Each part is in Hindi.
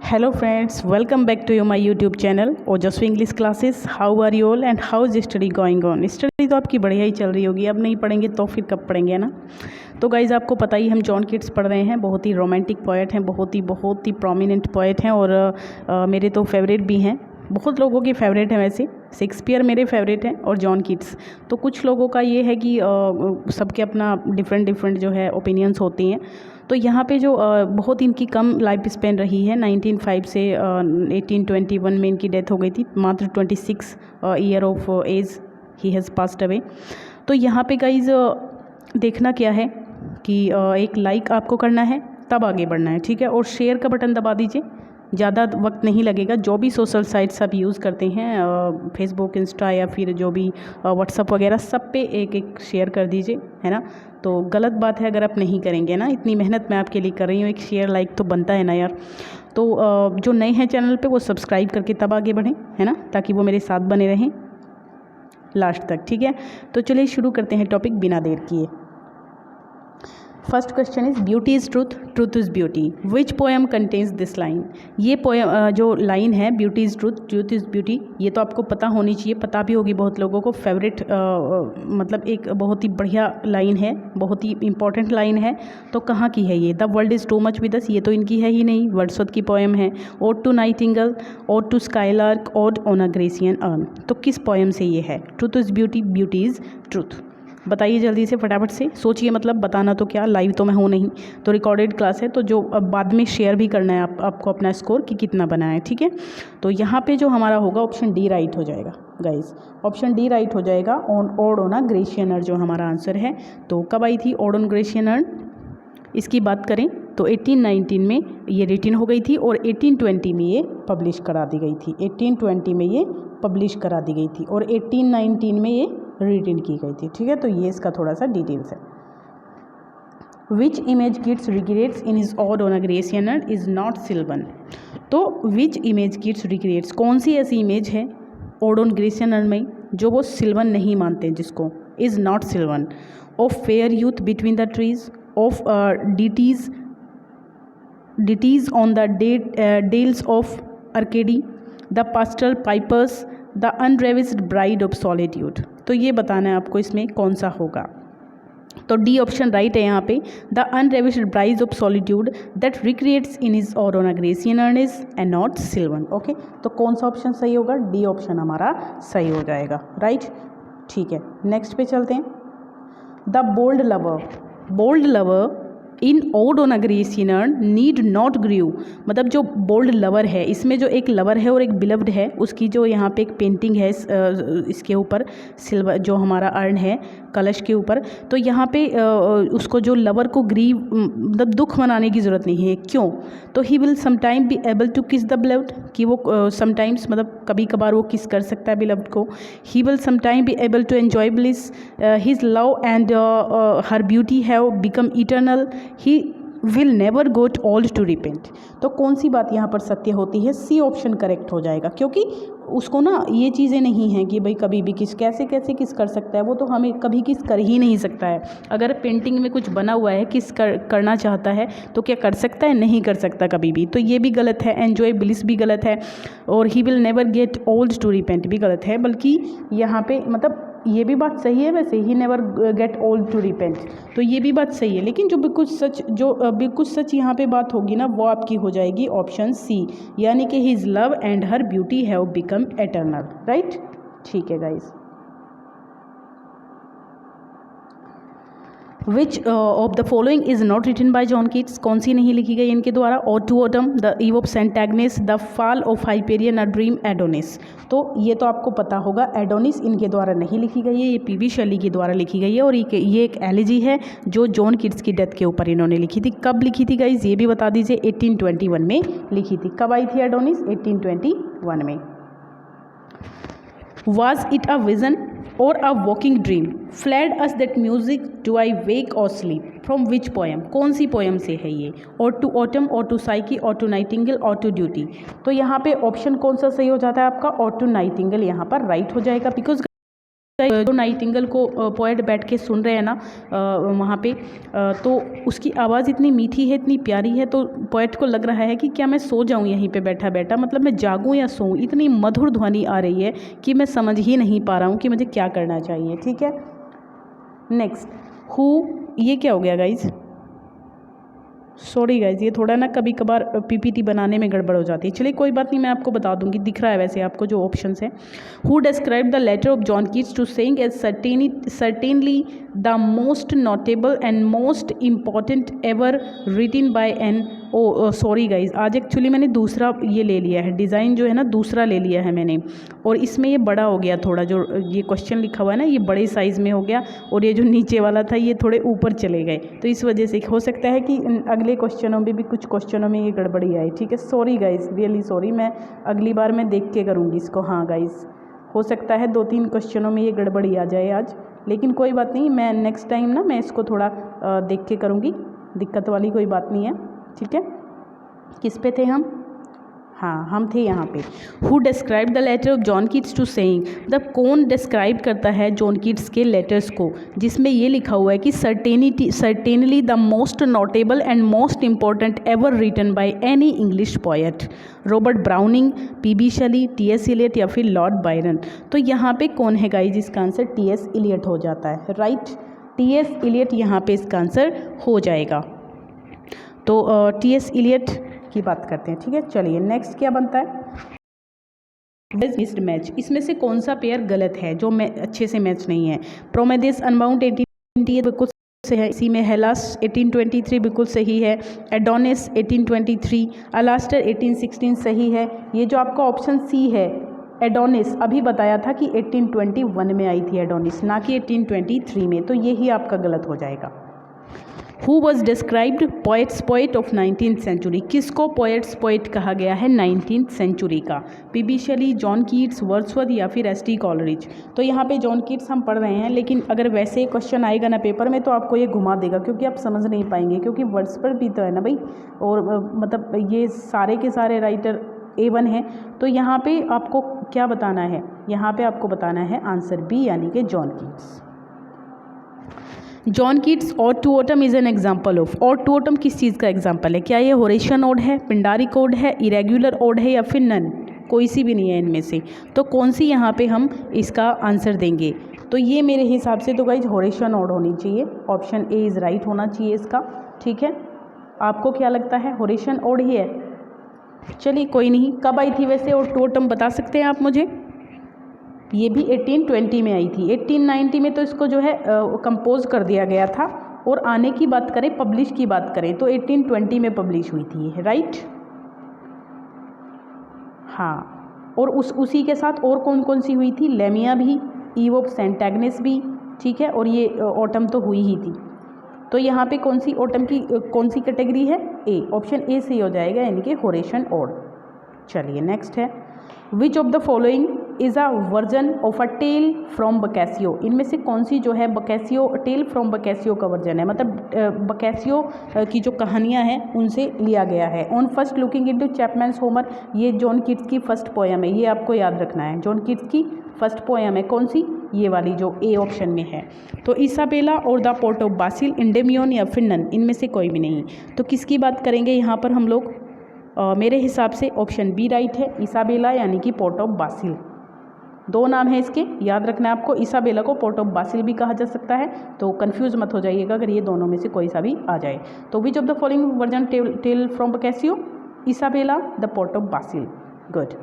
Hello friends, welcome back to my YouTube channel Ojaswi English classes. How are you all and how is study going on. Study तो आपकी बढ़िया ही चल रही होगी, अब नहीं पढ़ेंगे तो फिर कब पढ़ेंगे, है ना। तो गाइज़ आपको पता ही हम जॉन कीट्स पढ़ रहे हैं, बहुत ही रोमांटिक पोएट हैं, बहुत ही प्रोमिनेंट पोएट हैं और मेरे तो फेवरेट भी हैं। बहुत लोगों की फ़ेवरेट है, वैसे शेक्सपियर मेरे फेवरेट हैं और जॉन कीट्स। तो कुछ लोगों का ये है कि सबके अपना डिफरेंट जो है ओपिनियंस होती हैं। तो यहाँ पे जो बहुत इनकी कम लाइफ स्पेन रही है, 1905 से 1821 में इनकी डेथ हो गई थी। मात्र 26 ईयर ऑफ एज ही हैज़ पास्ड अवे। तो यहाँ पे गाइज देखना क्या है कि एक लाइक आपको करना है, तब आगे बढ़ना है, ठीक है। और शेयर का बटन दबा दीजिए, ज़्यादा वक्त नहीं लगेगा। जो भी सोशल साइट्स आप यूज़ करते हैं, फेसबुक, इंस्टा या फिर जो भी व्हाट्सअप वगैरह, सब पे एक एक शेयर कर दीजिए, है ना। तो गलत बात है अगर आप नहीं करेंगे ना, इतनी मेहनत मैं आपके लिए कर रही हूँ, एक शेयर लाइक तो बनता है ना यार। तो जो नए हैं चैनल पे वो सब्सक्राइब करके तब आगे बढ़ें, है ना, ताकि वो मेरे साथ बने रहें लास्ट तक, ठीक है। तो चलिए शुरू करते हैं टॉपिक बिना देर किए। First question is beauty is truth, truth is beauty. Which poem contains this line. ये पोएम जो लाइन है, beauty is truth, truth is beauty, ये तो आपको पता होनी चाहिए, पता भी होगी बहुत लोगों को। फेवरेट मतलब एक बहुत ही बढ़िया लाइन है, बहुत ही इंपॉर्टेंट लाइन है। तो कहाँ की है ये। The world is too much with us, ये तो इनकी है ही नहीं, वर्ड्सवर्थ की पोएम है। Ode to nightingale, ode to skylark, ode on a Grecian urn. तो किस पोएम से ये है। Truth is beauty, beauty is truth. बताइए जल्दी से, फटाफट से सोचिए, मतलब बताना तो क्या, लाइव तो मैं हूँ नहीं, तो रिकॉर्डेड क्लास है, तो जो अब बाद में शेयर भी करना है आपको अपना स्कोर कि कितना बना है, ठीक है। तो यहाँ पे जो हमारा होगा ऑप्शन डी राइट हो जाएगा गाइस, ऑप्शन डी राइट हो जाएगा। Odd on a Grecian earn जो हमारा आंसर है। तो कब आई थी ओड ऑन ग्रेसियन अर्न, इसकी बात करें तो 1819 में ये रिटन हो गई थी और 1820 में ये पब्लिश करा दी गई थी। 1820 में ये पब्लिश करा दी गई थी और 1819 में ये रिटन की गई थी, ठीक है। तो ये इसका थोड़ा सा डिटेल्स है। Which image Keats recreates in his ode on a Grecian urn is not sylvan. तो विच इमेज किड्स रिग्रेट्स, कौन सी ऐसी इमेज है ऑड ऑन ग्रेसियन अर्न में जो वो सिल्वन नहीं मानते, जिसको is not sylvan. Of fair youth between the trees, of deities on the dales of Arcady, the pastoral pipers, the unravished bride of solitude। तो ये बताना है आपको इसमें कौन सा होगा। तो डी ऑप्शन राइट है यहाँ पे, the unravished bride of solitude that recreates in his ode on a Grecian urn is and not sylvan. Okay, तो कौन सा ऑप्शन सही होगा, डी ऑप्शन हमारा सही हो जाएगा, राइट, ठीक है। नेक्स्ट पे चलते हैं। The bold lover in ode on a Grecian urn need not grieve. मतलब जो बोल्ड लवर है, इसमें जो एक लवर है और एक बिलव्ड है, उसकी जो यहाँ पे एक पेंटिंग है इसके ऊपर, सिल्वर जो हमारा अर्न है कलश के ऊपर। तो यहाँ पे उसको जो लवर को ग्रीव मतलब दुख मनाने की ज़रूरत नहीं है। क्यों। तो he will sometime be able to kiss the beloved, कि वो समटाइम्स मतलब कभी कभार वो किस कर सकता है बिलव्ड को। He will sometime be able to enjoy bliss, his love and her beauty have become eternal, he will never got old to repent. तो कौन सी बात यहाँ पर सत्य होती है, सी ऑप्शन करेक्ट हो जाएगा। क्योंकि उसको ना ये चीज़ें नहीं हैं कि भाई कभी भी किस कैसे किस कर सकता है, वो तो हमें कभी किस कर ही नहीं सकता है। अगर पेंटिंग में कुछ बना हुआ है, किस करना चाहता है तो क्या कर सकता है, नहीं कर सकता कभी भी। तो ये भी गलत है, एन्जॉय ब्लिस भी गलत है, और he will never get old to repent भी गलत है। बल्कि यहाँ पे मतलब ये भी बात सही है वैसे, he never get old to repent, तो ये भी बात सही है। लेकिन जो बिल्कुल सच यहाँ पे बात होगी ना, वो आपकी हो जाएगी ऑप्शन सी, यानी कि his love and her beauty have become eternal, right, ठीक है guys. Which of the following is not written by John Keats, कौन सी नहीं लिखी गई इनके द्वारा। Ode to autumn, the eve of Saint Agnes, the fall of Hyperion, a dream, Adonis. तो ये तो आपको पता होगा, एडोनिस इनके द्वारा नहीं लिखी गई है, ये पीबी शेली के द्वारा लिखी गई है। और ये एक एलिजी है जो जॉन कीट्स की डेथ के ऊपर इन्होंने लिखी थी। कब लिखी थी गाइज, ये भी बता दीजिए। 1821 में लिखी थी। कब आई थी एडोनिस, 1821 में। Was it a vision or a waking dream? Fled us that music, do I wake or sleep? From which poem? कौन सी पोएम से है ये। और टू ऑटम, और टू साइकी, और टू नाइटिंगेल, और टू ड्यूटी। तो यहाँ पे ऑप्शन कौन सा सही हो जाता है आपका, और टू नाइटिंगेल यहाँ पर राइट हो जाएगा। बिकॉज जो नाइटिंगेल को पोएट बैठ के सुन रहे हैं ना वहाँ पे, तो उसकी आवाज़ इतनी मीठी है, इतनी प्यारी है, तो पोएट को लग रहा है कि क्या मैं सो जाऊँ यहीं पे बैठा बैठा, मतलब मैं जागूँ या सोऊँ। इतनी मधुर ध्वनि आ रही है कि मैं समझ ही नहीं पा रहा हूँ कि मुझे क्या करना चाहिए। ठीक है, नेक्स्ट हु, ये क्या हो गया गाइज, सॉरी गाइज, ये थोड़ा ना कभी कभार पीपीटी बनाने में गड़बड़ हो जाती है। चलिए कोई बात नहीं, मैं आपको बता दूंगी, दिख रहा है वैसे आपको जो ऑप्शंस हैं। Who describe the letter of John Keats to saying as certainly the most notable and most important ever written by an, oh sorry guys, आज एक्चुअली मैंने दूसरा ये ले लिया है, डिज़ाइन जो है ना दूसरा ले लिया है मैंने, और इसमें ये बड़ा हो गया थोड़ा, जो ये क्वेश्चन लिखा हुआ है ना ये बड़े साइज़ में हो गया, और ये जो नीचे वाला था ये थोड़े ऊपर चले गए, तो इस वजह से हो सकता है कि अगले क्वेश्चनों में भी कुछ क्वेश्चनों में ये गड़बड़ी आई। ठीक है, सॉरी गाइज, रियली सॉरी, मैं अगली बार मैं देख के करूँगी इसको। हाँ गाइज, हो सकता है 2-3 क्वेश्चनों में ये गड़बड़ी आ जाए आज, लेकिन कोई बात नहीं, मैं नेक्स्ट टाइम ना मैं इसको थोड़ा देख के करूँगी, दिक्कत वाली कोई बात नहीं है। ठीक है, किस पे थे हम? हाँ, हम थे यहाँ पे। Who describe the letter of John Keats to saying, मतलब कौन डिस्क्राइब करता है जॉन कीट्स के लेटर्स को, जिसमें ये लिखा हुआ है कि certainly the most notable and most important ever written by any English poet, Robert Browning, PB Shelley, TS Eliot या फिर लॉर्ड बायरन। तो यहाँ पे कौन है गाइज, इसका आंसर टीएस इलियट हो जाता है, राइट, टीएस इलियट यहाँ पे इसका आंसर हो जाएगा। तो टीएस इलियट की बात करते हैं। ठीक है, चलिए नेक्स्ट क्या बनता है, मिस्ड मैच, इसमें से कौन सा पेयर गलत है, जो अच्छे से मैच नहीं है। प्रोमेथियस अनबाउंड 1828 बिल्कुल सही है, इसी में हेलास 1823 बिल्कुल सही है, एडोनिस 1823, अलास्टर 1816 सही है। ये जो आपका ऑप्शन सी है एडोनिस, अभी बताया था कि 1821 में आई थी एडोनिस, ना कि 1823 में, तो यही आपका गलत हो जाएगा। Who was described poets poet of 19th century, किसको पोएट्स पोएट कहा गया है 19th सेंचुरी का, PB Shelley, John Keats, Wordsworth या फिर एस.टी. कॉलरिज। तो यहाँ पे जॉन कीट्स हम पढ़ रहे हैं, लेकिन अगर वैसे क्वेश्चन आएगा ना पेपर में तो आपको ये घुमा देगा, क्योंकि आप समझ नहीं पाएंगे, क्योंकि वर्ड्सवर्थ भी तो है ना भाई, और मतलब ये सारे के सारे राइटर A1 है। तो यहाँ पे आपको क्या बताना है, यहाँ पे आपको बताना है आंसर बी, यानी कि John Keats. John Keats ode to autumn is an example of, ode to autumn किस चीज़ का एग्जाम्पल है, क्या ये होरेशियन ऑड है, पिंडारिक ऑड है, इरेगुलर ऑड है या फिर नन, कोई सी भी नहीं है इनमें से। तो कौन सी यहाँ पे हम इसका आंसर देंगे, तो ये मेरे हिसाब से तो गाइज होरेशियन ऑड होनी चाहिए, ऑप्शन ए इज़ राइट होना चाहिए इसका। ठीक है, आपको क्या लगता है, होरेशियन ऑड ही है? चलिए कोई नहीं, कब आई थी वैसे ऑड टू ऑटम बता सकते हैं आप मुझे? ये भी 1820 में आई थी, 1890 में तो इसको जो है कंपोज कर दिया गया था, और आने की बात करें, पब्लिश की बात करें तो 1820 में पब्लिश हुई थी, राइट। हाँ, और उसी के साथ और कौन कौन सी हुई थी, लेमिया भी, ईव ऑफ सेंट एग्नेस भी, ठीक है, और ये ऑटम तो हुई ही थी। तो यहाँ पे कौन सी ऑटम की कौन सी कैटेगरी है, ए, ऑप्शन ए सही हो जाएगा, यानी कि होरेशियन ऑड। चलिए नेक्स्ट है, which of the following is a version of a tale from Boccaccio, इनमें से कौन सी जो है बकैसियो, टेल फ्रॉम बकैसियो का वर्जन है, मतलब बकैसियो की जो कहानियाँ हैं उनसे लिया गया है। On first looking into Chapman's Homer, ये जॉन कीट्स की फर्स्ट पोयम है, ये आपको याद रखना है, जॉन कीट्स की फर्स्ट पोयम है कौन सी, ये वाली जो ए ऑप्शन में है। तो इसाबेला और द पोर्ट ऑफ बासिल, इंडेमियन या फिर नन, इनमें से कोई भी नहीं। तो किसकी बात करेंगे यहाँ पर हम लोग, मेरे हिसाब से ऑप्शन बी राइट है, इसाबेला यानी कि पोर्ट ऑफ बासिल। दो नाम है इसके, याद रखना है आपको, इसाबेला को पोर्ट ऑफ बासिल भी कहा जा सकता है, तो कंफ्यूज मत हो जाइएगा अगर ये दोनों में से कोई सा भी आ जाए। तो which of the following version tale from Boccaccio, Isabella, the pot of basil, good.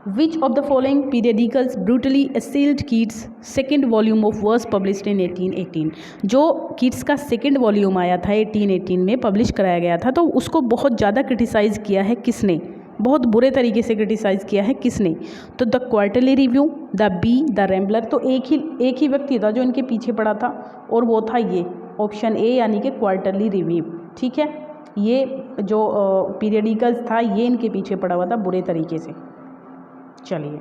Which of the following periodicals brutally assailed Keats' second volume of verse published in 1818? जो कीट्स का सेकेंड वॉल्यूम आया था 1818 में पब्लिश कराया गया था, तो उसको बहुत ज़्यादा क्रिटिसाइज़ किया है किसने, बहुत बुरे तरीके से क्रिटिसाइज़ किया है किसने, तो the quarterly review, the bee, the rambler. तो एक ही व्यक्ति था जो इनके पीछे पड़ा था, और वो था ये ऑप्शन ए, यानी कि क्वार्टरली रिव्यू। ठीक है, ये जो पीरियडिकल्स था ये इनके पीछे पड़ा हुआ था बुरे तरीके से। चलिए,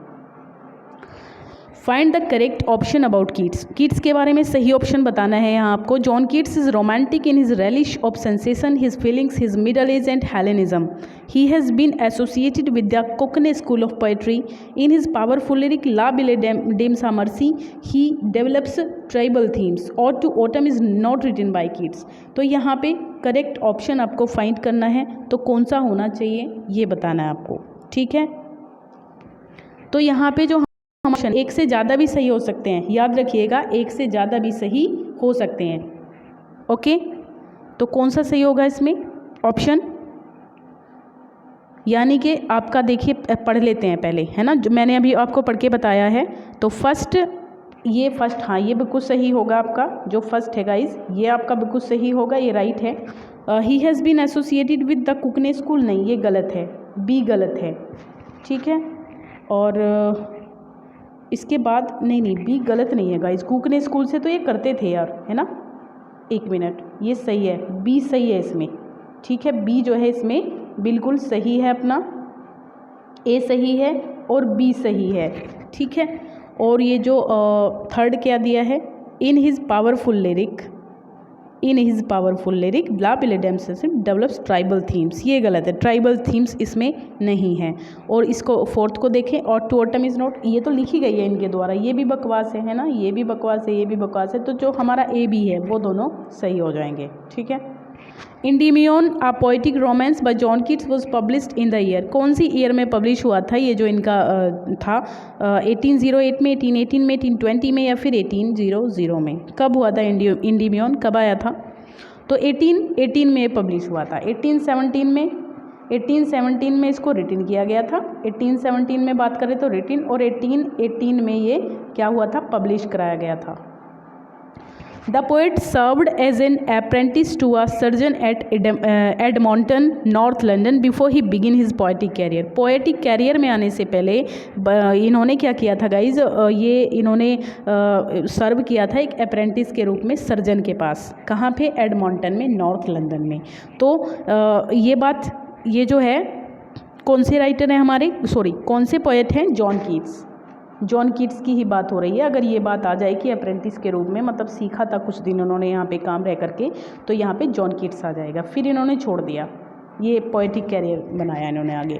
find the correct option about Keats. Keats के बारे में सही ऑप्शन बताना है यहाँ आपको। John Keats is romantic in his relish of sensation, his feelings, his middle age and Hellenism. He has been associated with the Cockney school of poetry. In his powerful lyric la belle dame a merci he develops tribal themes. और to autumn is not written by Keats. तो यहाँ पे करेक्ट ऑप्शन आपको फाइंड करना है, तो कौन सा होना चाहिए ये बताना है आपको, ठीक है। तो यहाँ पे जो ऑप्शन एक से ज़्यादा भी सही हो सकते हैं, याद रखिएगा, एक से ज़्यादा भी सही हो सकते हैं, ओके। तो कौन सा सही होगा इसमें ऑप्शन, यानी कि आपका देखिए पढ़ लेते हैं पहले, है ना, जो मैंने अभी आपको पढ़ के बताया है। तो फर्स्ट, ये फर्स्ट, हाँ ये बिल्कुल सही होगा आपका, जो फर्स्ट है गाइज ये आपका बिल्कुल सही होगा, ये राइट है। He has been associated with the Cockney school, नहीं ये गलत है, बी गलत है, ठीक है। और इसके बाद नहीं बी गलत नहीं है गाइज, कुकने स्कूल से तो ये करते थे यार, है ना, एक मिनट, ये सही है, बी सही है इसमें, ठीक है। बी जो है इसमें बिल्कुल सही है अपना, ए सही है और बी सही है, ठीक है। और ये जो थर्ड क्या दिया है, in his powerful lyric, in his powerful lyric la belle dames develops tribal themes, ये गलत है, ट्राइबल थीम्स इसमें नहीं है। और इसको फोर्थ को देखें, और टू ऑटम इज़ नॉट, ये तो लिखी गई है इनके द्वारा, ये भी बकवास है ना, ये भी बकवास है, ये भी बकवास है। तो जो हमारा ए बी है वो दोनों सही हो जाएंगे, ठीक है। Endymion a poetic romance by John Keats was published in the year, कौन सी ईयर में पब्लिश हुआ था ये जो इनका था, 1808 में, 1818 में, 1820 में या फिर 1800 में, कब हुआ था इंडीमियन, कब आया था? तो 1818 में पब्लिश हुआ था। 1817 में इसको रिटन किया गया था, 1817 में बात करें तो रिटन, और 1818 में ये क्या हुआ था, पब्लिश कराया गया था। The poet served as an apprentice to a surgeon at Edmonton, North London, before he began his poetic career. Poetic career में आने से पहले इन्होंने क्या किया था गाइज, ये इन्होंने सर्व किया था एक अप्रेंटिस के रूप में सर्जन के पास, कहाँ पे, एडमॉन्टन में, नॉर्थ लंदन में। तो ये बात, ये जो है कौन से राइटर हैं हमारे, सॉरी कौन से पोएट हैं, जॉन कीट्स, जॉन कीट्स की ही बात हो रही है। अगर ये बात आ जाए कि अप्रेंटिस के रूप में, मतलब सीखा था कुछ दिन उन्होंने यहाँ पे काम रह करके, तो यहाँ पे जॉन कीट्स आ जाएगा। फिर इन्होंने छोड़ दिया, ये पोएटिक कैरियर बनाया इन्होंने आगे।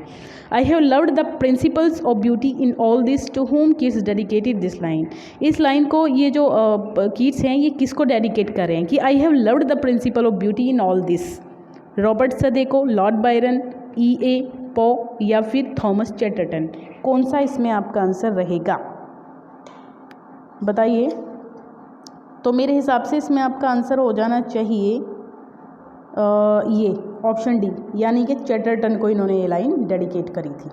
I have loved the principles of beauty in all this, to whom Keats dedicated this line. इस लाइन को ये जो कीट्स हैं ये किसको डेडिकेट कर रहे हैं कि I have loved the principle of beauty in all this, Robert Southey को, लॉर्ड बायरन, E.A. पो या फिर थॉमस चैटरटन, कौन सा इसमें आपका आंसर रहेगा बताइए। तो मेरे हिसाब से इसमें आपका आंसर हो जाना चाहिए ये ऑप्शन डी, यानी कि चैटरटन को इन्होंने ये लाइन डेडिकेट करी थी।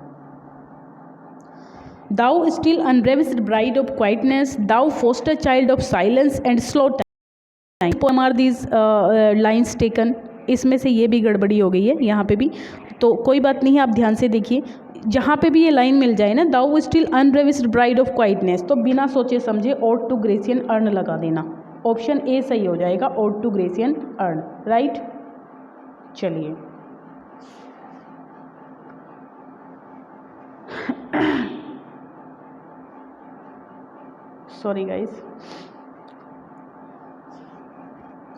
Thou still unravished bride of quietness, thou foster child of silence and slow time, poem are these lines taken. इसमें से ये भी गड़बड़ी हो गई है यहाँ पे भी, तो कोई बात नहीं है, आप ध्यान से देखिए, जहाँ पे भी ये लाइन मिल जाए ना, दाउ still unravished bride of quietness, तो बिना सोचे समझे और टू ग्रेसियन अर्न लगा देना, ऑप्शन ए सही हो जाएगा, और टू ग्रेसियन अर्न, राइट। चलिए सॉरी गाइस,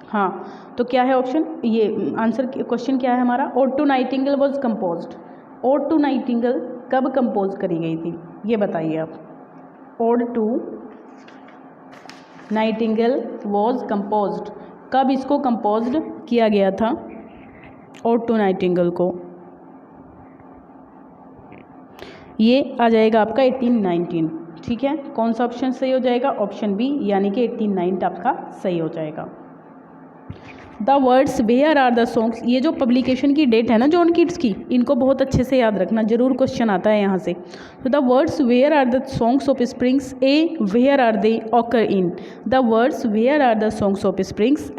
हाँ तो क्या है ऑप्शन, ये आंसर क्वेश्चन क्या है हमारा, ode to nightingale was composed, ode to nightingale कब कंपोज करी गई थी ये बताइए आप। Ode to nightingale was composed, कब इसको कंपोज्ड किया गया था ओड टू नाइटिंगेल को, ये आ जाएगा आपका 1819, ठीक है। कौन सा ऑप्शन सही हो जाएगा, ऑप्शन बी, यानी कि 1819 आपका सही हो जाएगा। The words where are the songs, ये जो पब्लिकेशन की डेट है ना जॉन कीट्स की, इनको बहुत अच्छे से याद रखना, जरूर क्वेश्चन आता है यहाँ से। तो the words where are the songs of springs, ay where are they occur in, the words where are the songs of springs,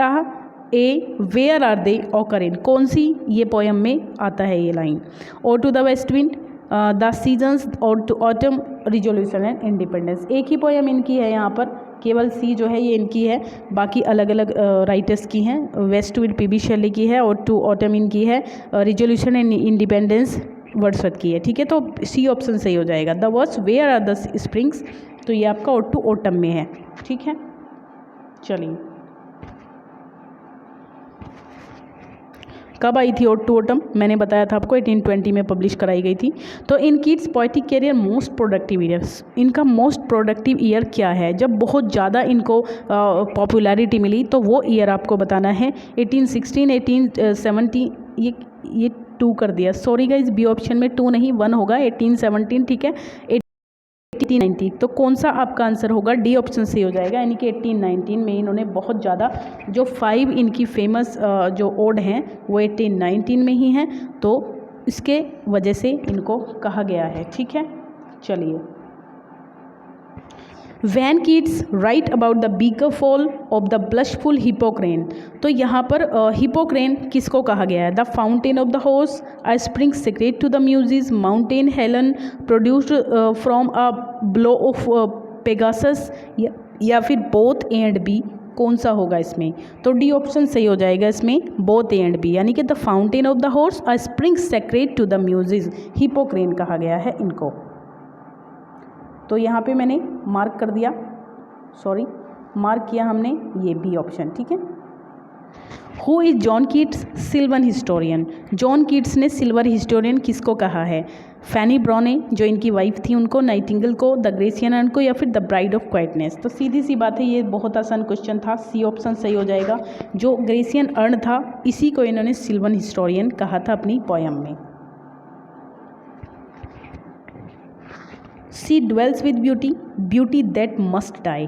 ay where are they occur in, कौन सी ये पोएम में आता है ये line. Ode to the west wind, the seasons, और to autumn, resolution and independence, एक ही पोएम इनकी है यहाँ पर, केवल सी जो है ये इनकी है, बाकी अलग अलग राइटर्स की हैं। वेस्ट विंड पी बी शेली की है, और टू ऑटम इनकी है, रिजोल्यूशन एंड इंडिपेंडेंस वर्ड्सवर्थ की है, ठीक है। तो सी ऑप्शन सही हो जाएगा। The words where are the springs तो ये आपका ऑड टू ऑटम में है, ठीक है। चलिए, कब आई थी ऑड टू ऑटम? मैंने बताया था आपको 1820 में पब्लिश कराई गई थी। तो in Keats poetic career most productive years, इनका मोस्ट प्रोडक्टिव ईयर क्या है जब बहुत ज़्यादा इनको पॉपुलैरिटी मिली, तो वो ईयर आपको बताना है। 1816, 1870, ये 2 कर दिया, सॉरी गाइज, बी ऑप्शन में 2 नहीं 1 होगा, 1817, ठीक है। 1890, तो कौन सा आपका आंसर होगा? डी ऑप्शन से हो जाएगा, यानी कि 1819 में इन्होंने बहुत ज़्यादा जो 5 इनकी फेमस जो ओड हैं वो 1819 में ही हैं, तो इसके वजह से इनको कहा गया है, ठीक है। चलिए, when Keats write about the beaker full of the blushful Hippocrene, तो यहाँ पर हिपोक्रेन किसको कहा गया है? The fountain of the horse, a spring sacred to the muses, mountain Helicon produced from a blow of Pegasus, या फिर बोथ ए एंड बी, कौन सा होगा इसमें? तो डी ऑप्शन सही हो जाएगा इसमें, बोथ ए एंड बी, यानी कि the fountain of the horse, a spring sacred to the muses, Hippocrene कहा गया है इनको। तो यहाँ पे मैंने मार्क कर दिया, सॉरी मार्क किया हमने ये बी ऑप्शन, ठीक है। Who is John Keats silver historian, John Keats ने सिल्वर हिस्टोरियन किसको कहा है? फैनी ब्रॉने जो इनकी वाइफ थी उनको, नाइटिंगेल को, द ग्रेसियन अर्न को, या फिर द ब्राइड ऑफ क्वाइटनेस। तो सीधी सी बात है, ये बहुत आसान क्वेश्चन था, सी ऑप्शन सही हो जाएगा। जो ग्रेसियन अर्न था इसी को इन्होंने सिल्वर हिस्टोरियन कहा था अपनी पोयम में। She dwells with beauty, beauty that must die,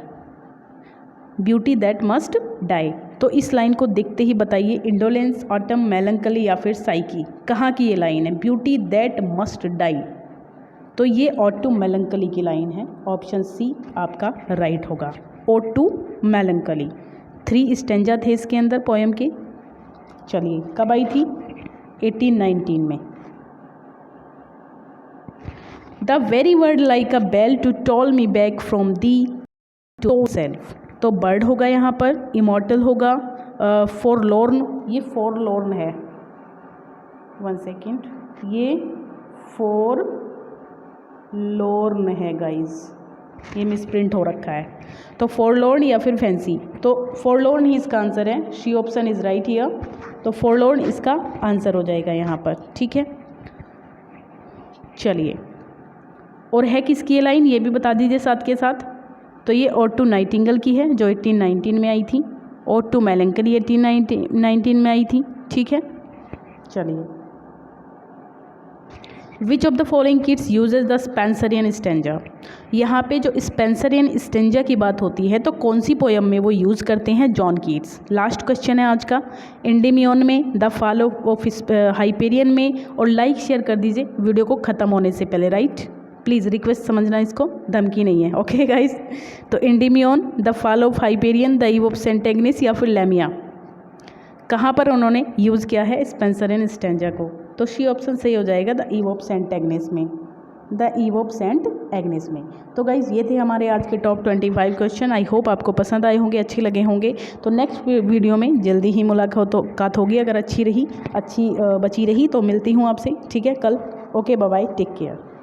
beauty that must die, तो इस लाइन को देखते ही बताइए, इंडोलेंस, ऑटम, मेलंकली या फिर साइकी, कहाँ की ये लाइन है? ब्यूटी दैट मस्ट डाई, तो ये ऑड टू मेलंकली की लाइन है, ऑप्शन सी आपका राइट होगा, ऑड टू मेलंकली। 3 स्टेंजा थे इसके अंदर पोएम के। चलिए, कब आई थी? 1819 में। The very word like a bell to toll me back from thee to self, तो बर्ड होगा यहाँ पर, इमॉर्टल होगा, फॉरलॉर्न, ये फॉरलॉर्न है, 1 सेकेंड, ये फॉरलॉर्न है गाइज, ये मिसप्रिंट हो रखा है, तो फॉरलॉर्न या फिर फैंसी, तो फॉरलॉर्न ही इसका आंसर है, she option is right here, तो फॉरलॉर्न इसका आंसर हो जाएगा यहाँ पर, ठीक है। चलिए, और है किसकी ये लाइन ये भी बता दीजिए साथ के साथ। तो ये ऑड टू नाइटिंगेल की है जो 1819 में आई थी, ऑड टू मेलंकली 1819 में आई थी, ठीक है। चलिए, विच of the following kids uses the Spenserian stanza, यहाँ पे जो स्पेंसरियन स्टेंजा की बात होती है तो कौन सी पोयम में वो यूज़ करते हैं? John Keats. लास्ट क्वेश्चन है आज का, एंडेमियन में, द फॉल ऑफ हाइपेरियन में, और लाइक शेयर कर दीजिए वीडियो को ख़त्म होने से पहले, राइट, प्लीज़ रिक्वेस्ट समझना, इसको धमकी नहीं है, ओके गाइस। तो Endymion, the fall of Hyperion, the eve of Saint Agnes या फिर लेमिया, कहाँ पर उन्होंने यूज़ किया है स्पेंसरियन स्टेंजा को? तो सी ऑप्शन सही हो जाएगा, the eve of Saint Agnes में, the eve of Saint Agnes में। तो गाइज़ ये थे हमारे आज के टॉप 25 क्वेश्चन, आई होप आपको पसंद आए होंगे, अच्छे लगे होंगे। तो नेक्स्ट वीडियो में जल्दी ही मुलाकात होगी, अगर अच्छी बची रही तो मिलती हूँ आपसे, ठीक है, कल। Okay, bye bye, take care.